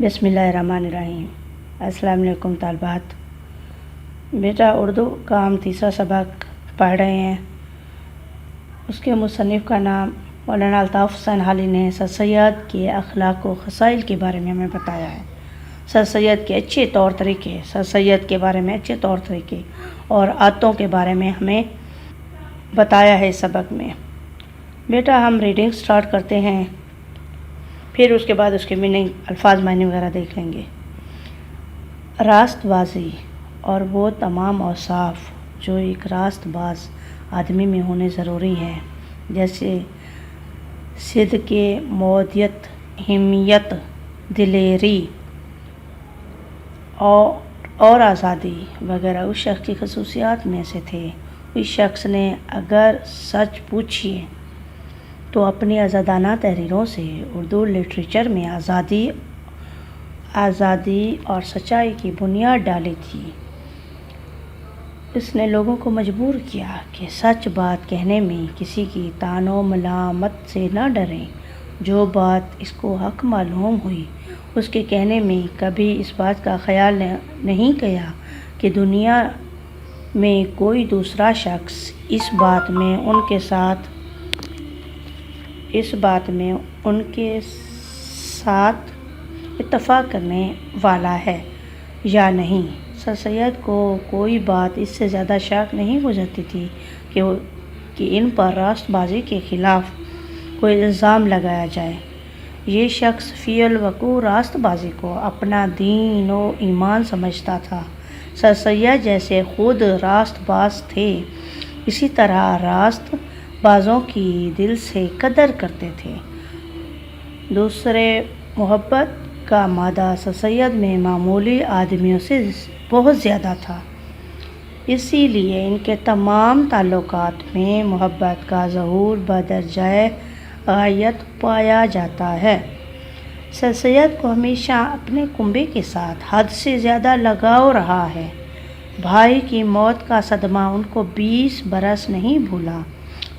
बिस्मिल्लाहिर्रहमानिर्रहीम। अस्सलाम वालेकुम तालबात। बेटा उर्दू का हम तीसरा सबक पढ़ रहे हैं। उसके मुसन्निफ़ का नाम मौलाना अल्ताफ़ हुसैन हाली ने सर सैयद के अखलाक व ख़साइल के बारे में हमें बताया है। सर सैयद के अच्छे तौर तरीके, सर सैयद के बारे में अच्छे तौर तरीके और आदतों के बारे में हमें बताया है इस सबक में। बेटा हम रीडिंग स्टार्ट करते हैं, फिर उसके बाद उसके मीनिंग, अल्फाज, मायने वगैरह देख लेंगे। रास्तबाजी और वो तमाम औसाफ जो एक रास्तबाज आदमी में होने ज़रूरी हैं, जैसे सिद्क़े, मौदियत, हिम्मत, दिलेरी और आज़ादी वगैरह उस शख्स की खसूसियात में से थे। उस शख्स ने अगर सच पूछिए तो अपनी आज़ादाना तहरीरों से उर्दू लिटरेचर में आज़ादी और सच्चाई की बुनियाद डाली थी। इसने लोगों को मजबूर किया कि सच बात कहने में किसी की तानो मलामत से न डरें। जो बात इसको हक मालूम हुई उसके कहने में कभी इस बात का ख्याल नहीं किया कि दुनिया में कोई दूसरा शख्स इस बात में उनके साथ इत्तफाक करने वाला है या नहीं। सर सैयद को कोई बात इससे ज़्यादा शक नहीं गुजरती थी कि इन पर रास्तबाजी के ख़िलाफ़ कोई इल्ज़ाम लगाया जाए। ये शख्स फ़िअल वक़ू रास्तबाजी को अपना दीन व ईमान समझता था। सर सैयद जैसे ख़ुद रास्तबाज थे, इसी तरह रास्तबाजों की दिल से कदर करते थे। दूसरे, मोहब्बत का मादा सर सैयद में मामूली आदमियों से बहुत ज़्यादा था, इसीलिए इनके तमाम ताल्लुकात में मोहब्बत का ज़हूर बदरजाए गायत पाया जाता है। सर सैयद को हमेशा अपने कुंबे के साथ हद से ज़्यादा लगाव रहा है। भाई की मौत का सदमा उनको 20 बरस नहीं भूला।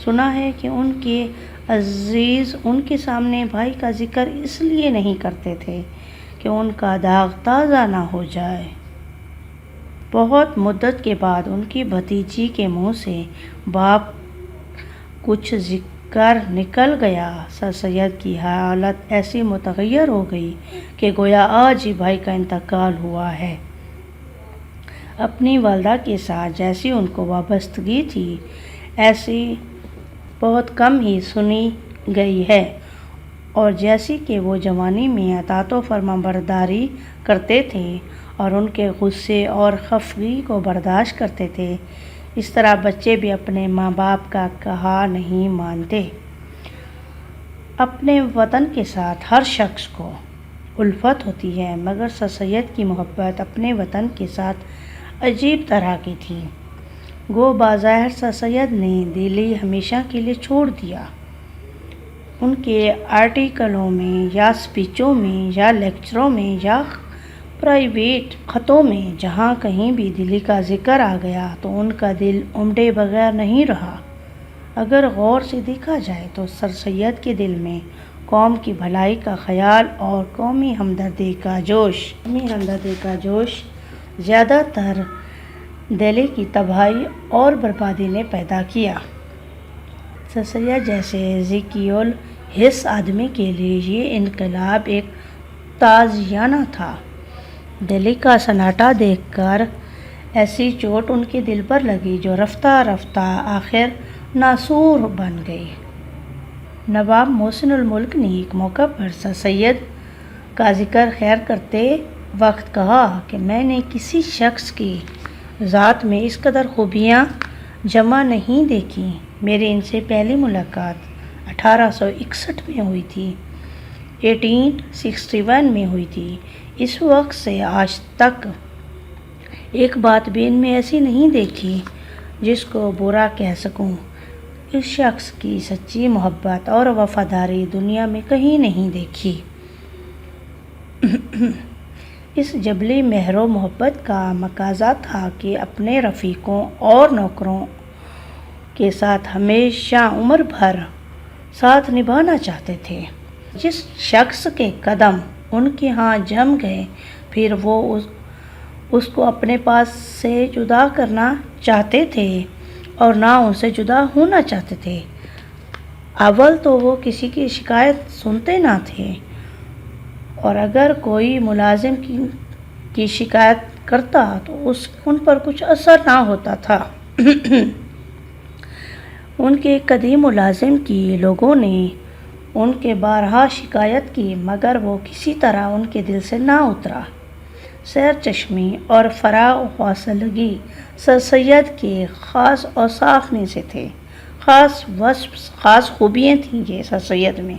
सुना है कि उनके अजीज़ उनके सामने भाई का जिक्र इसलिए नहीं करते थे कि उनका दाग ताज़ा ना हो जाए। बहुत मुद्दत के बाद उनकी भतीजी के मुंह से बाप कुछ जिक्र निकल गया। सर सैयद की हालत ऐसी मुतग़य्यर हो गई कि गोया आज ही भाई का इंतकाल हुआ है। अपनी वालदा के साथ जैसी उनको वाबस्तगी थी, ऐसी बहुत कम ही सुनी गई है, और जैसी कि वो जवानी में अताअत व फरमाबरदारी करते थे और उनके गुस्से और खफगी को बर्दाश्त करते थे, इस तरह बच्चे भी अपने माँ बाप का कहा नहीं मानते। अपने वतन के साथ हर शख्स को उल्फत होती है, मगर सर सैयद की मोहब्बत अपने वतन के साथ अजीब तरह की थी। गो बाज़ाहिर सर सैयद ने दिल्ली हमेशा के लिए छोड़ दिया। उनके आर्टिकलों में या स्पीचों में या लेक्चरों में या प्राइवेट ख़तों में जहाँ कहीं भी दिल्ली का जिक्र आ गया तो उनका दिल उमड़े बगैर नहीं रहा। अगर गौर से देखा जाए तो सर सैयद के दिल में कौम की भलाई का ख्याल और कौमी हमदर्दी का जोश ज़्यादातर दिल्ली की तबाही और बर्बादी ने पैदा किया। सर सैयद जैसे ज़िकियुल हिस्स आदमी के लिए ये इनकलाब एक ताज़ियाना था। दिल्ली का सन्नाटा देखकर ऐसी चोट उनके दिल पर लगी जो रफ्ता रफ्ता आखिर नासूर बन गई। नवाब मोहसिनुल मुल्क ने एक मौका पर सर सैयद का जिक्र खैर करते वक्त कहा कि मैंने किसी शख्स की ज़ात में इस कदर खूबियाँ जमा नहीं देखी। मेरी इनसे पहली मुलाकात 1861 में हुई थी, 1861 में हुई थी। इस वक्त से आज तक एक बात भी इनमें ऐसी नहीं देखी जिसको बुरा कह सकूं। इस शख्स की सच्ची मोहब्बत और वफादारी दुनिया में कहीं नहीं देखी। इस जबली मेहरो मोहब्बत का मकाज़ा था कि अपने रफ़ीकों और नौकरों के साथ हमेशा उम्र भर साथ निभाना चाहते थे। जिस शख्स के कदम ان کے ہاں جم گئے، پھر وہ اس کو اپنے پاس سے جدا کرنا چاہتے تھے اور نہ ان سے جدا ہونا چاہتے تھے۔ اول تو وہ کسی کی شکایت سنتے نہ تھے، اور اگر کوئی ملازم کی شکایت کرتا تو ان پر کچھ اثر نہ ہوتا تھا۔ ان کے قدیم ملازم کی لوگوں نے ان کے بارہا شکایت کی، مگر وہ کسی طرح ان کے دل سے نہ اترا۔ سیر چشمی اور فراغ حوصلگی سر سید کے خاص اوصاف میں سے تھے، خاص وصف، خاص خوبیاں تھیں یہ سر سید میں۔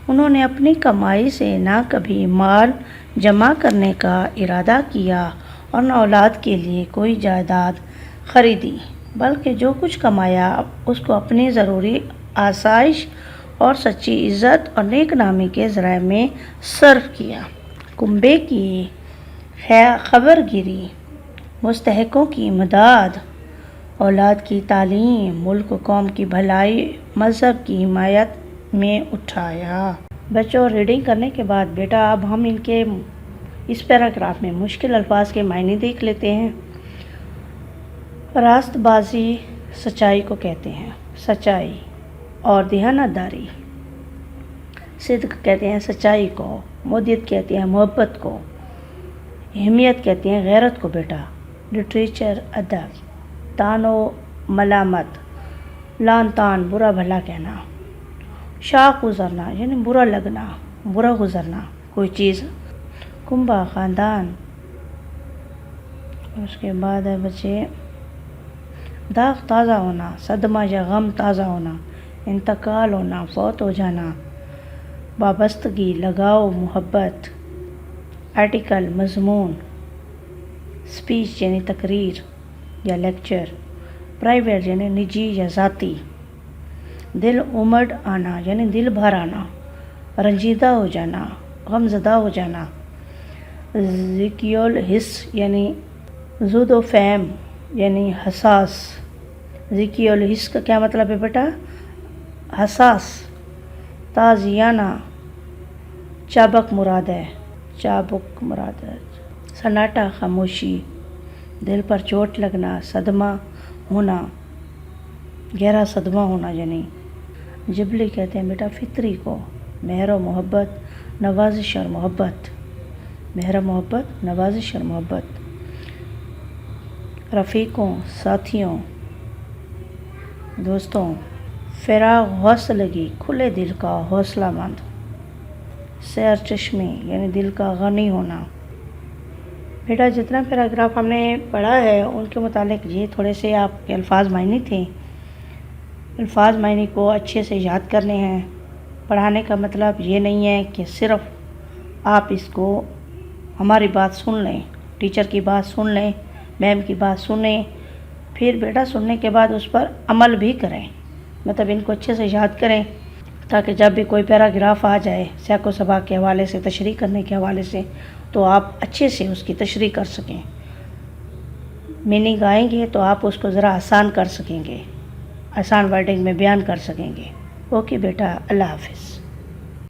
انہوں نے اپنی کمائی سے نہ کبھی مال جمع کرنے کا ارادہ کیا اور نہ اولاد کے لیے کوئی جائیداد خریدی، بلکہ جو کچھ کمایا اس کو اپنی ضروری آسائش اور سچی عزت اور نیک نامی کے ذرائع میں صرف کیا۔ کنبے کی خبر گیری، مستحقوں کی امداد، اولاد کی تعلیم، ملک و قوم کی بھلائی، مذہب کی حمایت میں اٹھایا۔ بچوں، ریڈنگ کرنے کے بعد بیٹا اب ہم ان کے اس پیراگراف میں مشکل الفاظ کے معنی دیکھ لیتے ہیں۔ راست بازی سچائی کو کہتے ہیں، سچائی اور دیانتداری۔ صدق کہتے ہیں سچائی کو، مودیت کہتے ہیں محبت کو، اہمیت کہتے ہیں غیرت کو بیٹا۔ لٹریچر، ادب، تان و ملامت، لان تان برا بھلا کہنا، شاخ گزرنا یعنی برا لگنا، برا گزرنا کوئی چیز۔ کنبہ، خاندان۔ اس کے بعد ہے بچے داغ تازہ ہونا، صدمہ یا غم تازہ ہونا، انتقال ہونا، فوت ہو جانا، وابستگی، لگاؤ، محبت۔ آرٹیکل، مضمون۔ اسپیچ یعنی تقریر یا لیکچر۔ پرائیویٹ یعنی نجی یا ذاتی۔ دل امڑ آنا یعنی دل بھر آنا، رنجیدہ ہو جانا، غم زدہ ہو جانا۔ ذکیول حس یعنی زود و فہم یعنی حساس۔ ذکیول حس کا کیا مطلب ہے بیٹا؟ حساس۔ تازیانہ، چابک مراد ہے، چابک مراد ہے۔ سناٹا، خاموشی، دل پر چوٹ لگنا، صدمہ ہونا، گہرا صدمہ ہونا یعنی۔ جبلی کہتے ہیں بیٹا فطری کو، مہر و محبت، نوازش اور محبت، مہر و محبت، نوازش اور محبت۔ رفیقوں، ساتھیوں، دوستوں۔ فراغ حوصلگی، کھلے دل کا، حوصلہ مند۔ سیر چشمی یعنی دل کا غنی ہونا۔ بیٹا جتنا پیراگراف ہم نے پڑھا ہے ان کے متعلق یہ تھوڑے سے آپ کے الفاظ معنی تھے۔ الفاظ معنی کو اچھے سے یاد کرنے ہیں۔ پڑھانے کا مطلب یہ نہیں ہے کہ صرف آپ اس کو ہماری بات سن لیں، ٹیچر کی بات سن لیں، میم کی بات سنیں، پھر بیٹا سننے کے بعد اس پر عمل بھی کریں، مطلب ان کو اچھے سے یاد کریں تاکہ جب بھی کوئی پیراگراف آ جائے سیاق و سباق کے حوالے سے، تشریح کرنے کے حوالے سے، تو آپ اچھے سے اس کی تشریح کر سکیں۔ میننگ آئیں گے تو آپ اس کو ذرا آسان کر سکیں گے، آسان ورڈنگ میں بیان کر سکیں گے۔ اوکے بیٹا، اللہ حافظ۔